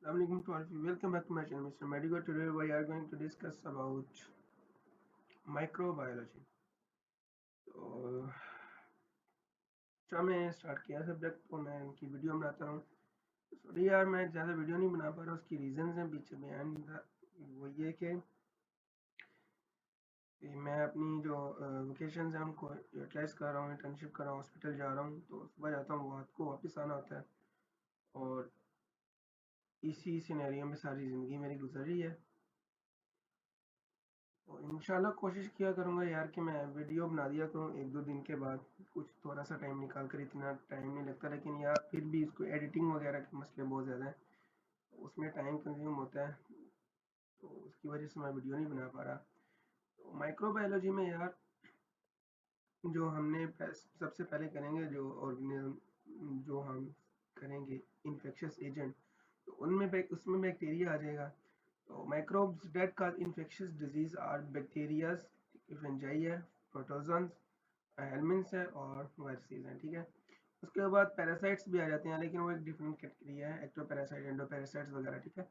Assalamualaikum to all of you. Welcome back to my channel, Mr. Medigo. Today we are going to discuss about microbiology. तो अच्छा मैं start किया subject तो मैं इनकी video बनाता हूँ। सॉरी यार मैं ज़्यादा वीडियो नहीं बना पा रहा, उसकी रीजंस हैं पीछे बयान। वो ये कि मैं अपनी जो वेकेशन है उनको यूटिलाइज कर रहा हूँ, इंटर्नशिप कर रहा हूँ, हॉस्पिटल जा रहा हूँ, तो सुबह जाता हूँ, रात को वापस आना होता है और इसी सिनेरियो में सारी ज़िंदगी मेरी गुजर रही है। तो इंशाल्लाह कोशिश किया करूँगा यार कि मैं वीडियो बना दिया करूँ एक दो दिन के बाद, कुछ थोड़ा सा टाइम निकाल कर। इतना टाइम नहीं लगता, लेकिन यार फिर भी इसको एडिटिंग वगैरह के मसले बहुत ज़्यादा हैं, उसमें टाइम कंज्यूम होता है, तो उसकी वजह से मैं वीडियो नहीं बना पा रहा। तो माइक्रोबायोलॉजी में यार जो हमने सबसे पहले करेंगे जो ऑर्गेनिज्म जो हम करेंगे इन्फेक्शियस एजेंट, तो उसमें बैक्टीरिया आ जाएगा। तो microbes that cause infectious disease are bacteria, fungi है, प्रोटोजोन्स, हेलमिन्थ्स है और वायरसेस हैं। ठीक है, उसके बाद पैरासाइट्स भी आ जाते हैं, लेकिन वो एक डिफरेंट कैटेगरी है, एक्टोपैरासाइट, एंडोपैरासाइट्स वगैरह। ठीक है,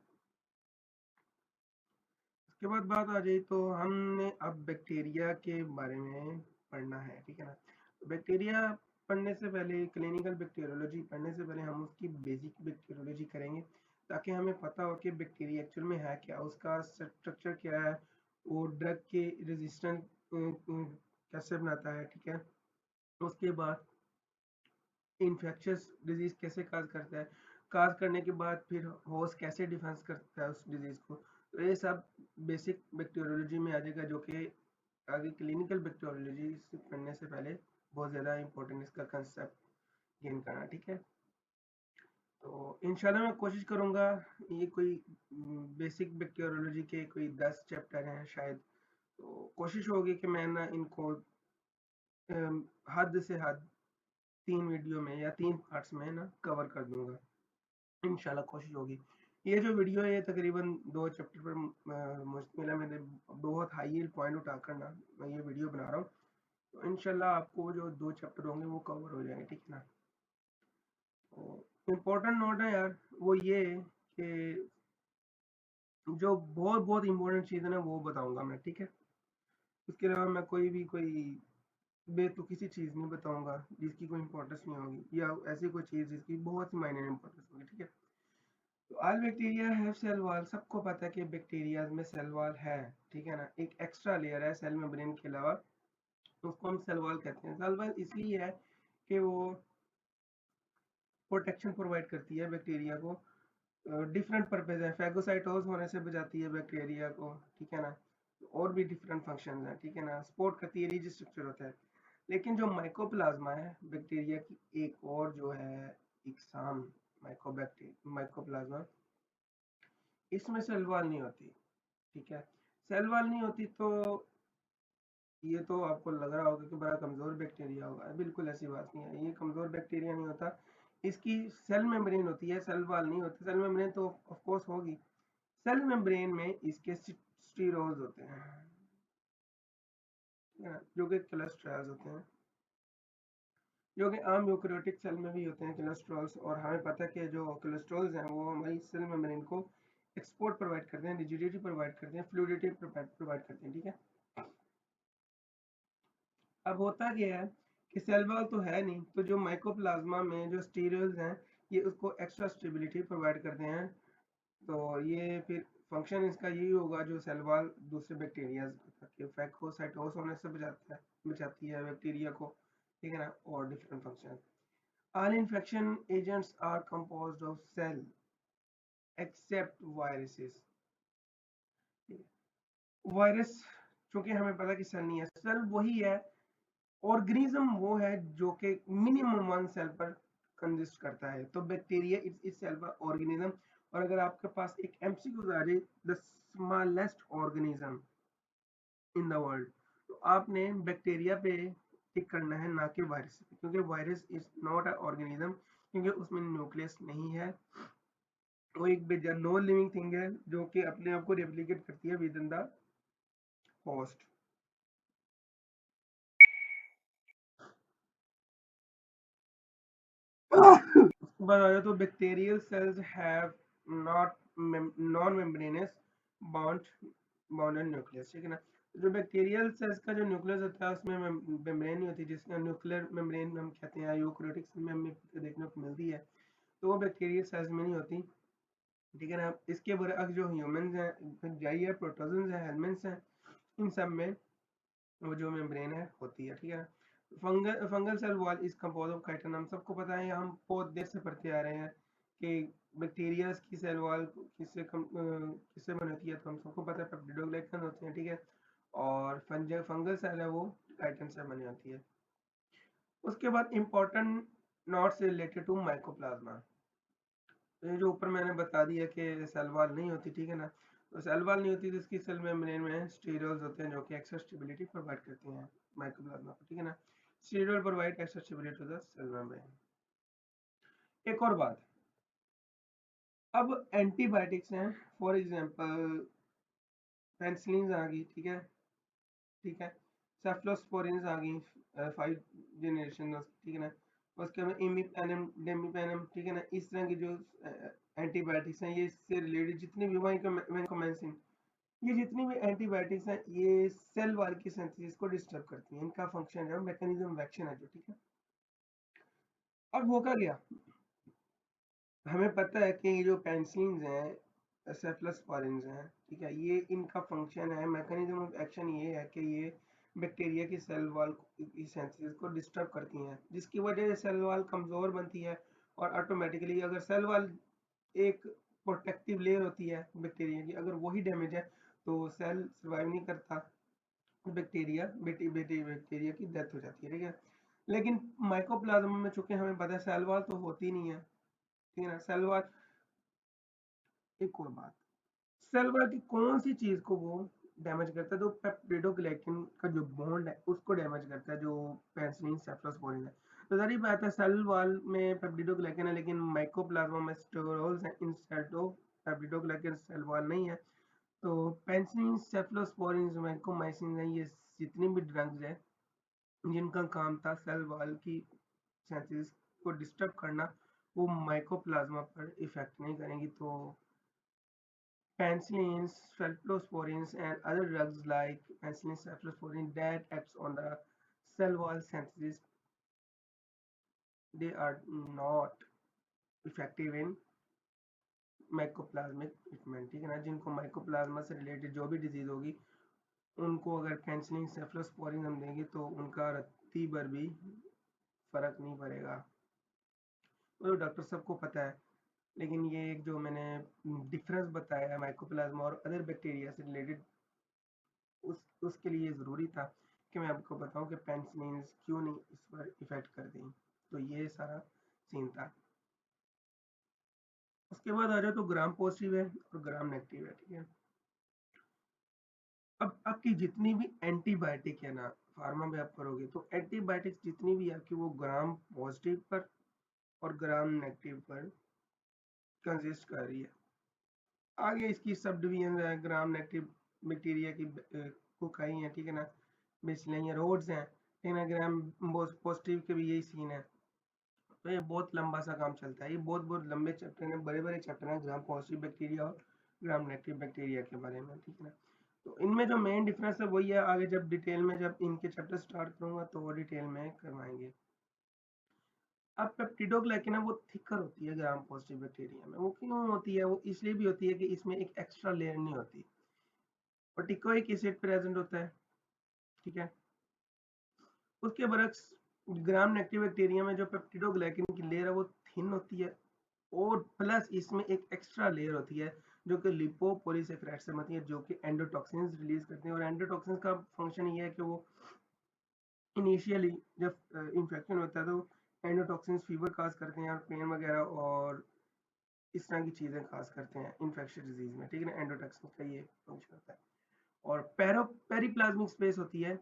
उसके बाद बात आ जाए तो हमने अब बैक्टीरिया के बारे में पढ़ना है। ठीक है ना, तो बैक्टीरिया पढ़ने से पहले, क्लिनिकल बैक्टीरियोलॉजी पढ़ने से पहले हम उसकी बेसिक बैक्टीरियोलॉजी करेंगे, ताकि हमें पता हो कि बैक्टीरिया एक्चुअल में है क्या, उसका स्ट्रक्चर क्या है, वो ड्रग के रेजिस्टेंट कैसे बनाता है। ठीक है, उसके बाद इन्फेक्शियस डिजीज कैसे काज करता है, काज करने के बाद फिर होस्ट कैसे डिफेंस करता है उस डिजीज को। तो ये सब बेसिक बैक्टीरियोलॉजी में आ जाएगा, जो कि आगे क्लिनिकल बैक्टीरियोलॉजी पढ़ने से पहले बहुत ज़्यादा इंपॉर्टेंट इसका कंसेप्ट गेन करना। ठीक है, तो इंशाल्लाह मैं कोशिश करूँगा। ये कोई बेसिक बैक्टीरियोलॉजी के कोई 10 चैप्टर हैं शायद, तो कोशिश होगी कि मैं ना इनको हद से हद 3 वीडियो में या 3 पार्ट्स में ना कवर कर दूंगा, इंशाल्लाह कोशिश होगी। ये जो वीडियो है ये तकरीबन 2 चैप्टर पर मुश्तमिल है। मैंने बहुत हाई पॉइंट उठाकर ना मैं ये वीडियो बना रहा हूँ, तो इंशाल्लाह आपको जो 2 चैप्टर होंगे वो कवर हो जाएंगे। ठीक है ना, तो इम्पोर्टेंट नोट है यार वो ये कि जो बहुत बहुत इंपॉर्टेंट चीज़ है ना वो बताऊंगा मैं। ठीक है, उसके अलावा मैं कोई बेतुकी चीज़ नहीं बताऊंगा जिसकी कोई इंपॉर्टेंस नहीं होगी, या ऐसी कोई चीज़ जिसकी बहुत ही माइनर इंपॉर्टेंस होगी। ठीक है, तो all bacteria have cell wall, सबको पता है कि बैक्टीरिया में सेल वॉल है। ठीक है ना, एक एक्स्ट्रा लेयर है सेल मेम्ब्रेन के अलावा, उसको हम सेल वॉल कहते हैं। सेल वॉल इसलिए है कि वो प्रोटेक्शन प्रोवाइड करती है बैक्टीरिया को, डिफरेंट पर्पज है, फैगोसाइटोज होने से बचाती है बैक्टीरिया को। ठीक है ना, और भी डिफरेंट फंक्शन है। ठीक है ना, सपोर्ट करती है, रिज स्ट्रक्चर होता है। लेकिन जो माइकोप्लाज्मा है बैक्टीरिया की एक और जो है इकसाम, माइकोप्लाज्मा, इसमें सेल वॉल नहीं होती। ठीक है, सेल वॉल नहीं होती, तो ये तो आपको लग रहा होगा कि बड़ा कमजोर बैक्टीरिया होगा। बिल्कुल ऐसी बात नहीं है, ये कमजोर बैक्टीरिया नहीं होता। इसकी सेल मेम्ब्रेन होती है, सेल वॉल नहीं होती। सेल मेम्ब्रेन तो ऑफ कोर्स होगी, सेल मेम्ब्रेन में इसके स्टीरोल्स होते हैं, जो कि कोलेस्ट्रॉल्स होते हैं, जो कि आम यूकेरियोटिक सेल में भी होते हैं कोलेस्ट्रॉल्स। और हमें पता है कि जो कोलेस्ट्रॉल्स हैं वो हमारी सेल मेम्ब्रेन को एक्सपोर्ट प्रोवाइड करते हैं, रिजिडिटी प्रोवाइड करते हैं, फ्लूइडिटी प्रोवाइड करते हैं। ठीक है, अब होता क्या है कि सेल वॉल तो है नहीं, तो जो माइकोप्लाज्मा में जो स्टीरियल्स हैं ये उसको एक्स्ट्रा स्टेबिलिटी प्रोवाइड करते हैं। तो ये फिर फंक्शन इसका यही होगा, जो सेल वॉल दूसरे बैक्टीरिया के फैगोसाइटोस होने से बचाती है बैक्टीरिया को। ठीक है ना, और different function. All infection agents are composed of cell except viruses. Virus, चूंकि हमें पता कि सेल नहीं है, सेल वही है, ऑर्गेनिज्म वो है जो कि मिनिमम 1 सेल पर कंसिस्ट करता है। तो बैक्टीरिया इस सेल पर ऑर्गेनिज्म। और अगर आपके पास एक एमसीक्यू आ जाए, the smallest organism in the world, तो आपने बैक्टीरिया पे टिक करना है, ना कि वायरस पे, क्योंकि virus is not a organism, क्योंकि उसमें न्यूक्लियस नहीं है। वो एक नॉन लिविंग थिंग है जो कि अपने आप को रेप्लिकेट करती है विद इन द होस्ट। उसके बाद आ जाए तो bacterial cells have not non membranes bounded nucleus, ठीक है ना। जो बैक्टीरियल सेल्स का जो न्यूक्लियस होता है उसमें मेम्ब्रेन नहीं होती, जिसका न्यूक्लियर मेम्ब्रेन हम कहते हैं, यूकेरियोटिक सेल में हमें देखने को मिलती है, तो वो बैक्टीरियल सेल्स में नहीं होती, ठीक है ना। इसके बरअक्स जो ह्यूमंस हैं, फंजाई है, प्रोटोजन्स हैं, हेलमेंट्स हैं, इन सब में वो जो मेम्ब्रेन है होती है, ठीक है। Fungal cell wall is compose of chitin, हम सबको पता है, हम बहुत देर से पढ़ते आ रहे हैं कि बैक्टीरिया की सेल वॉल किससे बनी होती है, तो हम सबको पता है पेप्टिडोग्लाइकन होते हैं, ठीक है। और फंगल सेल है वो काइटिन से बनी होती है। उसके बाद important notes related to mycoplasma, तो ये जो ऊपर मैंने बता दिया कि सेल वॉल नहीं होती, ठीक है ना। तो सेल वॉल नहीं होती तो इसकी सेल मेम्ब्रेन में स्टीरियोल्स होते हैं जो कि एक्स्ट्रा स्टेबिलिटी प्रोवाइड करते हैं माइक्रोप्लाज्मा को, ठीक है ना। Sterol provide extra stability to the cell membrane. एक और बात, अब एंटीबायोटिक्स हैं, फॉर एग्जांपल पेनिसिलिन आ गई, ठीक है, ठीक है। सेफ्लोस्पोरिन्स आ गई, 5 जनरेशन, ठीक है ना। उसके बाद इमिपेनम, डेमिपेनम, ठीक है ना। इस तरह की जो एंटीबायोटिक्स हैं, ये इससे रिलेटेड जितनी भी वैंकोमेंसिन, ये जितनी भी एंटीबायोटिक्स हैं, ये सेल वॉल की सिंथेसिस को डिस्टर्ब करती हैं, इनका फंक्शन है, मैकेनिज्म ऑफ एक्शन है जो, ठीक है। अब होगा क्या, हमें पता है कि ये जो पेनिसिलिन हैं, सेफ्लोस्पोरिन्स हैं, ठीक है, ये इनका फंक्शन है, मैकेनिज्म ऑफ एक्शन ये है कि ये बैक्टीरिया की सेल वॉल की सिंथेसिस को डिस्टर्ब करती हैं, जिसकी वजह से सेल वॉल कमजोर बनती है, और ऑटोमेटिकली अगर सेल वॉल एक प्रोटेक्टिव लेयर होती है बैक्टीरिया की, अगर वही डैमेज है तो सेल सर्वाइव नहीं करता, बैक्टीरिया की डेथ हो जाती है, ठीक है। लेकिन माइकोप्लाज्मा में चूंकि हमें पता है सेल वॉल तो होती नहीं है, ठीक है ना। सेल वॉल, एक और बात, सेल वॉल की कौन सी चीज को वो डैमेज करता है, जो पेप्टिडोग्लाइकन का जो बॉन्ड है उसको डैमेज करता है, जो पेनिसिलिन सेफ्लोस्पोरिन है। तो सारी बात है, सेल वॉल में पेप्टिडोग्लाइकन है, लेकिन माइकोप्लाज्मा में स्टेरोल्स हैं, instead of peptidoglycan cell wall नहीं है। तो पेनिसिलिन सेफ्लोस्पोरिन वैंकोमाइसिन है, ये जितनी भी ड्रग्स है जिनका काम था सेल वॉल की सिंथेसिस को डिस्टर्ब करना, वो माइकोप्लाज्मा पर इफेक्ट नहीं करेंगी। तो penicillins, cephalosporins, and other drugs like penicillin cephalosporin that acts on the cell wall synthesis, they are not effective in mycoplasmic treatment, ठीक है ना। जिनको माइकोप्लाज्मा से रिलेटेड जो भी डिजीज होगी, उनको अगर पेनिसिलिन सेफ्लोस्पोरिन हम देंगे तो उनका रत्ती भर भी फर्क नहीं पड़ेगा, वो डॉक्टर सबको पता है। लेकिन ये एक जो मैंने डिफरेंस बताया है माइकोप्लाज्मा और अदर बैक्टीरिया से रिलेटेड, उसके लिए ज़रूरी था कि मैं आपको बताऊं कि पेनिसिलिन क्यों नहीं इस पर इफेक्ट कर दें। तो ये सारा सीन था। उसके बाद आ जाओ तो ग्राम पॉजिटिव है और ग्राम नेगेटिव है, ठीक है। अब आपकी जितनी भी एंटीबायोटिक है ना, फार्मा में आप करोगे तो एंटीबायोटिक्स जितनी भी आपकी, वो ग्राम पॉजिटिव पर और ग्राम नेगेटिव पर कंसिस्ट कर रही है। आगे इसकी सब डिवीजन है, ग्राम नेगेटिव बैक्टीरिया की कोकाई है, ठीक है ना, बेसिलिया रोड्स हैं, ठीक है ना। ग्राम पॉजिटिव के भी यही सीन है। तो ये बहुत लंबा सा काम चलता है, ये बहुत बहुत लंबे चैप्टर हैं, बड़े बड़े चैप्टर हैं ग्राम पॉजिटिव बैक्टीरिया और ग्राम नेगेटिव बैक्टीरिया के बारे में, ठीक है ना। तो इनमें जो मेन डिफरेंस है वही है, आगे जब डिटेल में जब इनके चैप्टर स्टार्ट करूंगा तो वो डिटेल में करवाएंगे। अब पेप्टिडोग्लाइकन है वो थिकर होती है ग्राम पॉजिटिव बैक्टीरिया में, वो क्यों होती है, वो इसलिए भी होती है कि इसमें एक एक्स्ट्रा लेयर नहीं होती, और टिकोइक एसिड प्रेजेंट होता है, ठीक है। उसके बरक्स ग्राम नेगेटिव बैक्टीरिया में जो पेप्टिडोग्लाइकन की लेयर है वो थिन होती है, और प्लस इसमें एक एक्स्ट्रा लेयर होती है जो कि लिपोपॉलीसेकेराइड से बनती है, जो कि एंडोटॉक्सिन्स रिलीज करते हैं। और एंडोटॉक्सिन्स का फंक्शन ये है कि वो इनिशियली जब इंफेक्शन होता है तो एंडोटॉक्सिन्स फीवर काज करते हैं और पेन वगैरह और इस तरह की चीजें खास करते हैं इन्फेक्शियस डिजीज में, ठीक है ना। एंडोटॉक्सिन्स का ये फंक्शन होता है। और पेरिप्लाज्मिक स्पेस होती है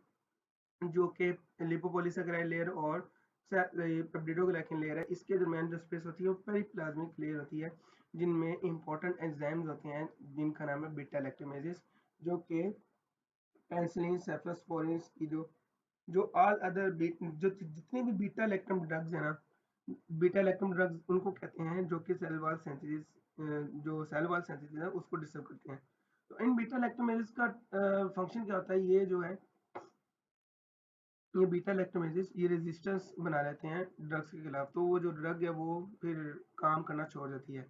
जो कि लिपोपॉलीसेकेराइड लेयर और पेप्टिडोग्लाइकन लेयर है, इसके दरमियान जो स्पेस होती है वो पेरिप्लाज्मिक लेयर होती है, जिनमें इंपॉर्टेंट एंजाइम्स होते हैं जिनका नाम है बीटा लैक्टोमेजेस, जो कि पेनिसिलिन सेफ्लोस्पोरिन्स की जो जो ऑल अदर जो जितने भी बीटा लैक्टम ड्रग्स है ना, बीटा लैक्टम ड्रग्स उनको कहते हैं जो कि सेल वॉल सिंथेसिस जो सेल वॉल सिंथेसिस है उसको डिस्टर्ब करते हैं। तो इन बीटा लैक्टोमेजेस का फंक्शन क्या होता है, ये जो है ये बीटा लैक्टोमेजेस ये रेजिस्टेंस बना लेते हैं ड्रग्स के खिलाफ, तो वो जो ड्रग है वो फिर काम करना छोड़ देती है।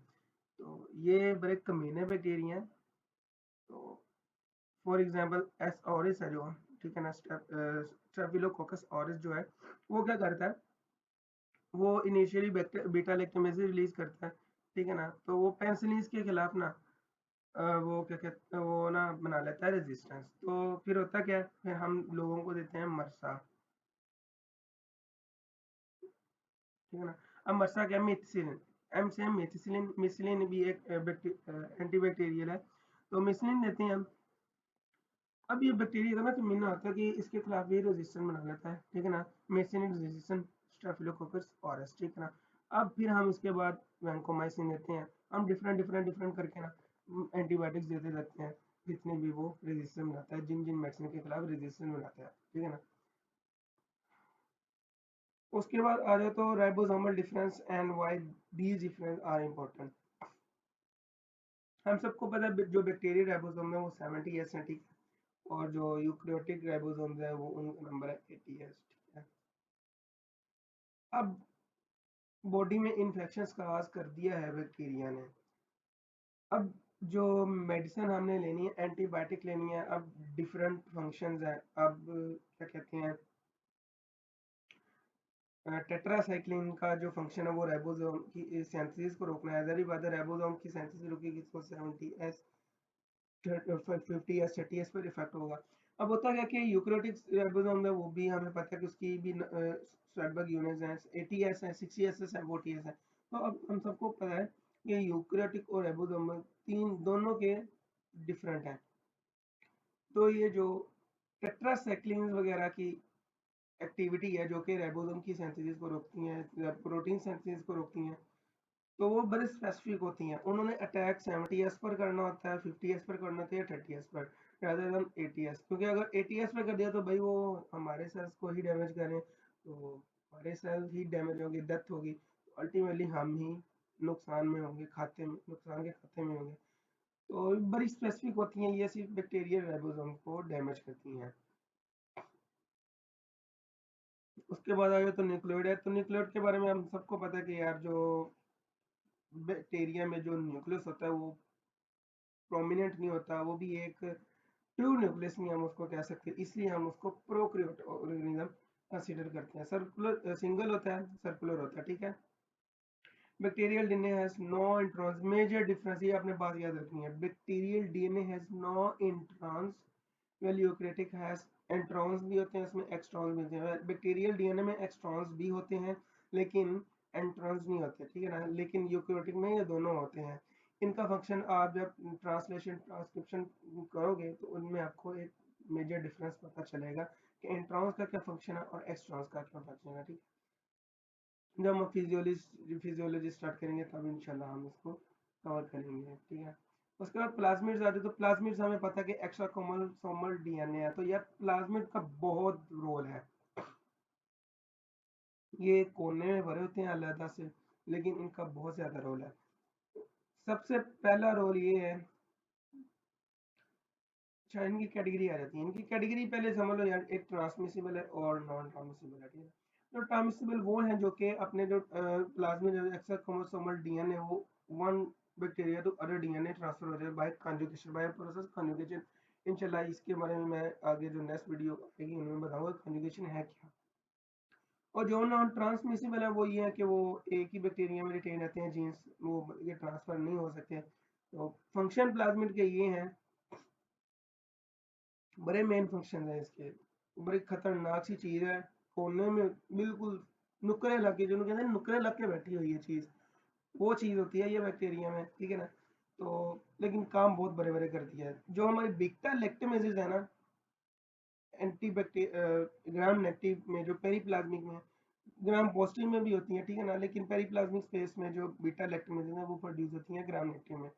तो ये बड़े कमीने बैक्टीरिया हैं। तो फॉर एग्जांपल एस ऑरिस है जो, ठीक है ना, स्टेफिलोकोकस ऑरिस जो है वो क्या करता है, वो इनिशियली बीटा लैक्टोमेजेस रिलीज करता है, ठीक है ना। तो वो पेनिसिलिन के खिलाफ ना वो क्या कहते हैं, वो ना बना लेता है रेजिस्टेंस। तो फिर होता क्या है, फिर हम लोगों को देते हैं मरसा, ठीक है ना। अब मरसा क्या, मेथिसिलिन, एम से मेथिसिलिन, मिसिलिन भी एक एंटीबैक्टीरियल है, तो मिसिलिन देते हैं हम। अब ये बैक्टीरिया का ना कमीना होता है कि इसके खिलाफ ये रेजिस्टेंस बना लेता है, ठीक है ना, मेसिलिन रेजिस्टेंस स्टेफिलोकोकस ऑरिस, ठीक है ना। अब फिर हम इसके बाद वैंकोमाइसिन देते हैं। हम डिफरेंट करके ना एंटीबायोटिक्स देते रहते हैं, जितने भी वो रेजिस्टेंस बनाता है, जिन जिन मेडिसिन के खिलाफ रेजिस्टेंस बनाता है, ठीक है ना। उसके बाद आ जाए तो ribosomal difference and why these difference are important. हम सबको पता है जो बैक्टीरियल राइबोसोम है वो 70s है, ठीक है, और जो यूकेरियोटिक राइबोसोम है वो उनका नंबर है 80s, ठीक है। अब बॉडी में इन्फेक्शन का आगाज कर दिया है बैक्टीरिया ने। अब जो मेडिसिन हमने लेनी है, एंटीबायोटिक लेनी है, अब डिफरेंट फंक्शंस है। अब क्या कहते हैं, टेट्रासाइक्लिन का जो फंक्शन है वो राइबोसोम की सिंथेसिस को रोकना है। जहरी बात है, राइबोसोम की सिंथेसिस रुकेगी तो 70s 50s 30s पर इफेक्ट होगा। अब होता क्या कि यूकेरियोटिक राइबोसोम है वो भी हमें पता है कि उसकी भी स्वेटबर्ग यूनिट्स हैं, 80s है, 60s है, 40s है। तो अब हम सबको पता है कि यूकेरियोटिक और राइबोसोम तीन दोनों के डिफरेंट हैं। तो ये जो टेट्रासाइक्लिन वगैरह की एक्टिविटी है जो कि राइबोसोम की सिंथेसिस को रोकती हैं, प्रोटीन सिंथेसिस को रोकती हैं, तो वो बड़े स्पेसिफिक होती हैं। उन्होंने अटैक 70s पर करना होता है, 50s पर करना होता है, 30s पर, रादर देन 80s, क्योंकि अगर 80s पर कर दिया तो भाई वो हमारे सेल्स को ही डैमेज करें, तो हमारे सेल्स ही डैमेज होंगे, डेथ होगी, अल्टीमेटली हम ही नुकसान में होंगे, खाते में नुकसान के खाते में होंगे। तो बड़ी स्पेसिफिक होती हैं, ये सिर्फ बैक्टीरियल राइबोसोम को डैमेज करती हैं। उसके बाद आ गया तो न्यूक्लियोइड है। तो न्यूक्लियोइड के बारे में हम सबको पता है कि यार जो बैक्टीरिया में जो न्यूक्लियस होता है वो प्रोमिनेंट नहीं होता, वो भी एक ट्रू न्यूक्लियस नहीं हम उसको कह सकते, इसलिए हम उसको प्रोकैरियोट ऑर्गेनिज्म कंसीडर करते हैं। सर्कुलर सिंगल होता है, सर्कुलर होता है, ठीक है। Bacterial DNA has no introns, major difference ये आपने बात याद रखनी है, bacterial DNA has no introns, well eukaryotic has introns भी होते हैं, इसमें एक्सट्रॉन्स भी होते हैं। बैक्टीरियल डीएनए में एक्सट्रॉन्स भी होते हैं लेकिन एंट्रॉन्स नहीं होते, ठीक है ना, लेकिन यूकेरियोटिक में ये दोनों होते हैं। इनका फंक्शन आप जब ट्रांसलेशन ट्रांसक्रिप्शन करोगे तो उनमें आपको एक मेजर डिफरेंस पता चलेगा कि इंट्रॉन्स का क्या फंक्शन है और एक्सट्रॉन्स का क्या फंक्शन है, ठीक है। जब हम फिजियोलॉजी स्टार्ट करेंगे तब इंशाल्लाह हम इसको कवर करेंगे, ठीक है। उसके बाद प्लाज्मिड्स आते हैं। तो प्लाज्मिड्स हमें पता है कि एक्स्ट्रा क्रोमोसोमल डीएनए है, तो यार प्लाज्मिड का बहुत रोल है। ये कोने में भरे होते हैं अलग से, लेकिन इनका बहुत ज्यादा रोल है। सबसे पहला रोल ये है, अच्छा इनकी कैटेगरी आ जाती है। इनकी कैटेगरी पहले समझ लो यार, एक ट्रांसमिसिबल है और नॉन ट्रांसमिसिबल है, ठीक है। तो ट्रांसमिसिबल वो है जो कि अपने जो प्लाज्मिड एक्स्ट्रा क्रोमोसोमल डीएनए वो one bacteria to other DNA transfer हो जाए by conjugation, by process conjugation. इंशाल्लाह इसके बारे में मैं आगे जो नेक्स्ट वीडियो आएगी उनमें बताऊंगा कंजुगेशन है क्या। और जो नॉन ट्रांसमिसिबल है वो ये है कि वो एक ही बैक्टीरिया में रिटेन रहते हैं जीन्स, वो ये ट्रांसफर नहीं हो सकते। तो फंक्शन प्लाज्मिड के ये हैं, बड़े मेन फंक्शन है इसके, बड़ी खतरनाक सी चीज है। कोने में बिल्कुल नुक्करे लग के, जो कहते हैं नुक्करे लग के बैठी हुई है चीज, वो चीज होती है ये बैक्टीरिया में, ठीक है ना। तो लेकिन काम बहुत बड़े बड़े करती है। जो हमारी बीटा लैक्टोमेसिस है ना, एंटी ग्राम नेगेटिव में जो पेरीप्लाज्मिक में, ग्राम पॉजिटिव में भी होती है, ठीक है ना, लेकिन पेरीप्लाज्मिक स्पेस में जो बीटा लैक्टोमेसिस है वो प्रोड्यूस होती है ग्राम नेगेटिव में।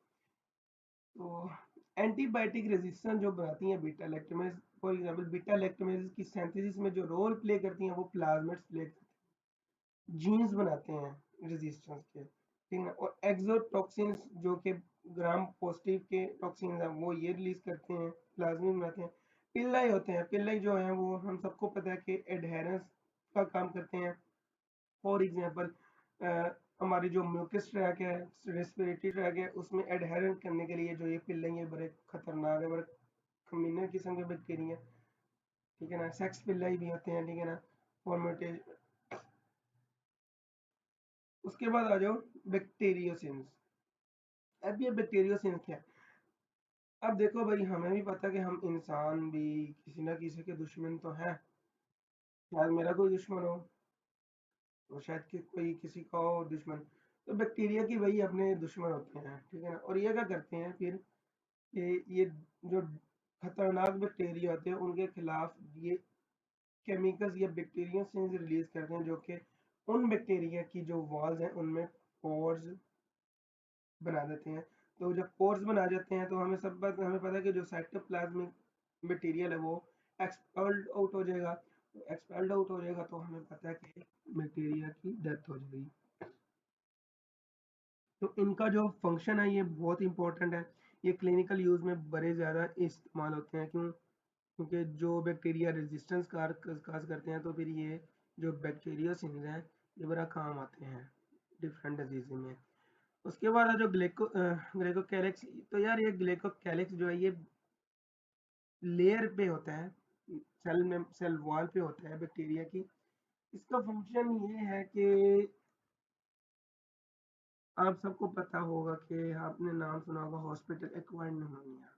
तो एंटीबायोटिक रेजिस्टेंस जो बनाती हैं बीटा लैक्टोमेस, फॉर एग्जांपल बीटा लैक्टोमेस की सिंथेसिस में जो रोल प्ले करती हैं वो प्लाज्मिड्स प्ले करती हैं, जीन्स बनाते हैं रेजिस्टेंस के। ठीक है। और एक्सोटॉक्सिन्स जो कि ग्राम पॉजिटिव के टॉक्सिन्स हैं वो ये रिलीज करते हैं, प्लाज्मिन बनाते हैं। पिल्लाई होते हैं, पिल्लाई जो है वो हम सबको पता है कि एडहेरेंस का काम करते हैं। फॉर एग्जांपल हमारी जो म्यूकस ट्रैक है, रेस्पिरेटरी ट्रैक है, उसमें एडहेरेंट करने के लिए जो ये पिल्लाई है बड़े खतरनाक है, बड़े कमीने किस्म के बैक्टीरिया, ठीक है ना। सेक्स पिल्लाई भी होते हैं, ठीक है ना, फॉर्मेटेज। उसके बाद आ जाओ बैक्टीरियोसिन्स। अब ये बैक्टीरियोसिन्स क्या है? अब देखो भाई, हमें भी पता कि हम इंसान भी किसी ना किसी के दुश्मन तो हैं। शायद मेरा कोई दुश्मन हो, और शायद कि कोई किसी का हो दुश्मन। तो बैक्टीरिया की वही अपने दुश्मन होते हैं, ठीक है ना। और ये क्या करते हैं फिर कि ये जो खतरनाक बैक्टीरिया होते हैं उनके खिलाफ ये केमिकल्स या बैक्टीरियोसिन्स रिलीज करते हैं, जो कि उन बैक्टीरिया की जो वॉल्स हैं उनमें पोर्स बना देते हैं। तो जब पोर्स बना जाते हैं तो हमें पता है कि जो साइटोप्लाज्मिक मटेरियल है वो एक्सपेल्ड आउट हो जाएगा। तो एक्सपेल्ड आउट हो जाएगा तो हमें पता है कि बैक्टीरिया की डेथ हो जाएगी। तो इनका जो फंक्शन है ये बहुत इंपॉर्टेंट है। ये क्लिनिकल यूज में बड़े ज़्यादा इस्तेमाल होते हैं। क्यों? क्योंकि जो बैक्टीरिया रेजिस्टेंस काज करते हैं, तो फिर ये जो बैक्टीरियोसिन्स हैं ये बड़ा काम आते हैं डिफरेंट डिजीज में। उसके बाद है जो ग्लेकोकैलिक्स। तो यार ये ग्लेकोकैलिक्स जो है ये लेयर पे होता है, सेल वॉल पे होता है बैक्टीरिया की। इसका फंक्शन ये है कि आप सबको पता होगा कि आपने नाम सुना होगा हॉस्पिटल एक्वायर्ड निमोनिया,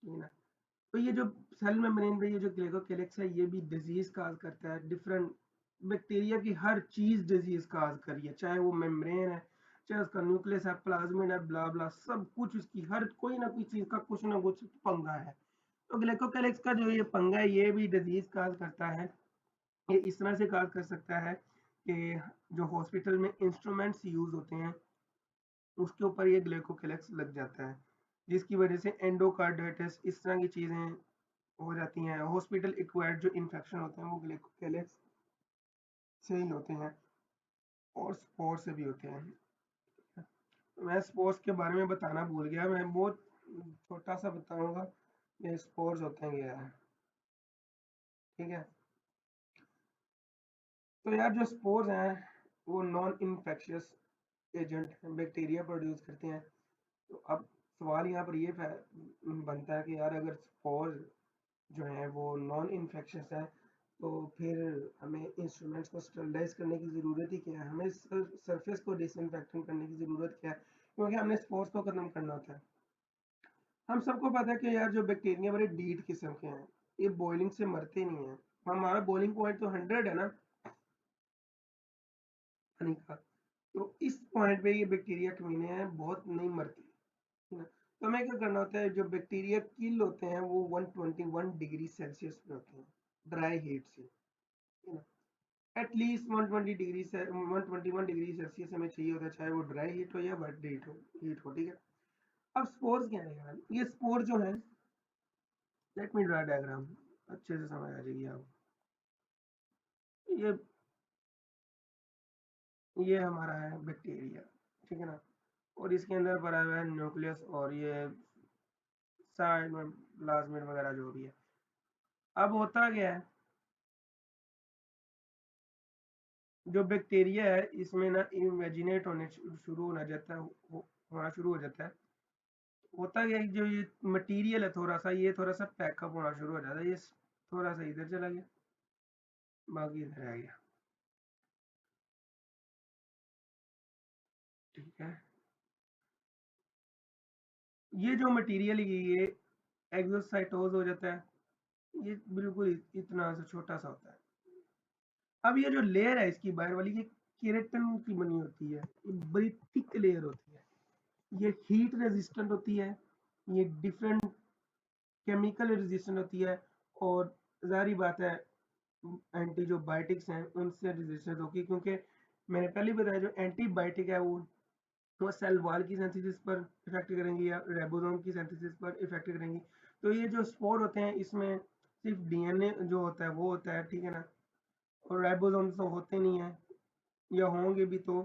ठीक है ना। तो ये जो सेल मेम्ब्रेन पे ये जो ग्लेकोकैलिक्स है ये भी डिजीज काज करता है। डिफरेंट बैक्टीरिया की हर चीज डिजीज काज करी है, चाहे वो मेम्ब्रेन है, चाहे उसका न्यूक्लियस है, प्लाज्मिड है, ब्ला ब्ला, सब कुछ उसकी हर कोई ना कोई चीज का कुछ ना कुछ पंगा है। तो ग्लाइकोकैलिक्स का जो ये पंगा है ये भी डिजीज काज करता है। ये इस तरह से काज कर सकता है कि जो हॉस्पिटल में इंस्ट्रूमेंट्स यूज होते हैं उसके ऊपर ये ग्लाइकोकैलिक्स लग जाता है, जिसकी वजह से एंडोकार्डाइटिस इस तरह की चीजें हो जाती हैं। हॉस्पिटल एक्वायर्ड जो इन्फेक्शन होते हैं वो ग्लाइकोकैलिक्स से ही होते हैं, और स्पोर से भी होते हैं। मैं स्पोर्स के बारे में बताना भूल गया, मैं बहुत छोटा सा बताऊंगा ये स्पोर्स होते हैं क्या है, ठीक है। तो यार जो स्पोर्स हैं वो non infectious agent bacteria produce करते हैं। तो अब सवाल यहाँ पर ये बनता है कि यार अगर स्पोर्स जो है वो नॉन इन्फेक्शियस है तो फिर हमें इंस्ट्रूमेंट्स को स्टरलाइज करने की ज़रूरत ही क्या है, हमें सरफेस को डिसइंफेक्टेंट करने की ज़रूरत क्या है, क्योंकि हमने स्पोर्स को खत्म करना होता है। हम सबको पता है कि यार जो बैक्टीरिया बड़े डीट किस्म के हैं, ये बॉइलिंग से मरते नहीं है। हमारा बॉइलिंग पॉइंट तो 100 है ना पानी का। तो इस पॉइंट पे ये बैक्टीरिया कमीने हैं बहुत नहीं मरते, है ना। तो हमें क्या करना होता है, जो बैक्टीरिया किल होते हैं वो 121 डिग्री सेल्सियस पे होते हैं ड्राई हीट से, है ना। एटलीस्ट 121 डिग्री सेल्सियस हमें चाहिए होता है, चाहे वो ड्राई हीट हो या वेट हीट हो, ठीक है। अब स्पोर्स क्या है यार, ये स्पोर जो है, लेट मी ड्रा डायग्राम, अच्छे से समझ आ जाएगी आप। ये ये हमारा है बैक्टीरिया, ठीक है ना। और इसके अंदर भरा हुआ है न्यूक्लियस, और ये साइड में प्लाज्मिड वगैरह जो भी है। अब होता क्या है, जो बैक्टीरिया है इसमें ना इमेजिनेट होने शुरू होना जाता है, होना शुरू हो जाता है। होता क्या है, जो ये मटेरियल है थोड़ा सा, ये थोड़ा सा पैकअप होना शुरू हो जाता है। ये थोड़ा सा इधर चला गया, बाकी इधर आ गया, ठीक है। ये जो मटेरियल ये एक्सोसाइटोज हो जाता है, ये बिल्कुल इतना सा छोटा सा होता है। अब ये जो लेयर है इसकी बाहर वाली, ये केराटिन की बनी होती है, ये बड़ी थिक लेयर होती है। ये हीट रेजिस्टेंट होती है, ये डिफरेंट केमिकल रेजिस्टेंट होती है, और जारी बात है एंटी जो बायोटिक्स हैं उनसे रेजिस्टेंस होगी, क्योंकि मैंने पहले बताया जो एंटीबायोटिक है वो सेल वॉल की सिंथेसिस पर इफेक्ट करेंगी या राइबोसोम की सिंथेसिस पर इफेक्ट करेंगी। तो ये जो स्पोर होते हैं इसमें सिर्फ डीएनए जो होता है वो होता है, ठीक है ना। और राइबोसोम तो होते नहीं है, या होंगे भी तो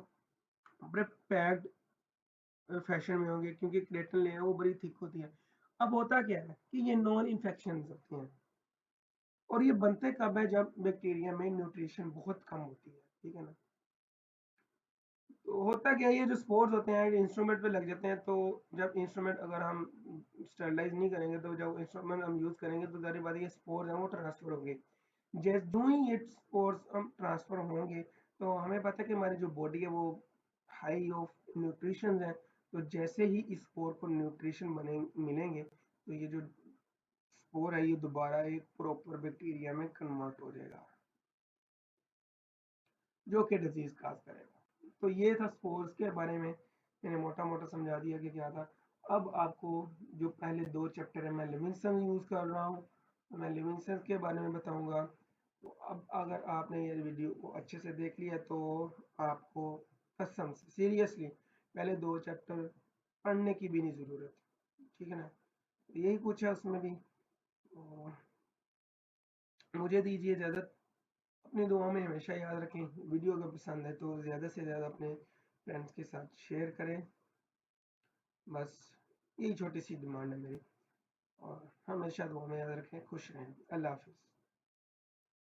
बड़े पैक्ड फैशन में होंगे, क्योंकि क्रेटिन लेयर वो बड़ी थिक होती है। अब होता क्या है कि ये नॉन इन्फेक्शन होती हैं, और ये बनते कब है, जब बैक्टीरिया में न्यूट्रिशन बहुत कम होती है, ठीक है ना। तो होता क्या है, ये जो स्पोर्स होते हैं इंस्ट्रूमेंट पे लग जाते हैं, तो जब इंस्ट्रूमेंट अगर हम स्टरलाइज नहीं करेंगे, तो जब इंस्ट्रूमेंट हम यूज करेंगे तो सारी बात ये स्पोर्स हैं वो ट्रांसफर होंगे। जैसे जो ही ये स्पोर्स हम ट्रांसफर होंगे, तो हमें पता है कि हमारी जो बॉडी है वो हाई ऑफ न्यूट्रिशन है। तो जैसे ही इस स्पोर को न्यूट्रिशन बने मिलेंगे, तो ये जो स्पोर है ये दोबारा एक प्रॉपर बैक्टीरिया में कन्वर्ट हो जाएगा, जो कि डिजीज काज करेगा। तो ये था स्पोर्स के बारे में, मैंने मोटा मोटा समझा दिया कि क्या था। अब आपको जो पहले 2 चैप्टर है मैं लिविंगस्टन यूज कर रहा हूँ, तो मैं लिविंगस्टन के बारे में बताऊंगा। तो अब अगर आपने ये वीडियो को अच्छे से देख लिया, तो आपको कसम से सीरियसली पहले 2 चैप्टर पढ़ने की भी नहीं जरूरत, ठीक है ना। तो यही कुछ है उसमें भी। तो मुझे दीजिए इजाजत, अपनी दुआओं में हमेशा याद रखें। वीडियो अगर पसंद है तो ज़्यादा से ज़्यादा अपने फ्रेंड्स के साथ शेयर करें। बस यही छोटी सी डिमांड है मेरी, और हमेशा दुआ में याद रखें। खुश रहें। अल्लाह हाफिज़।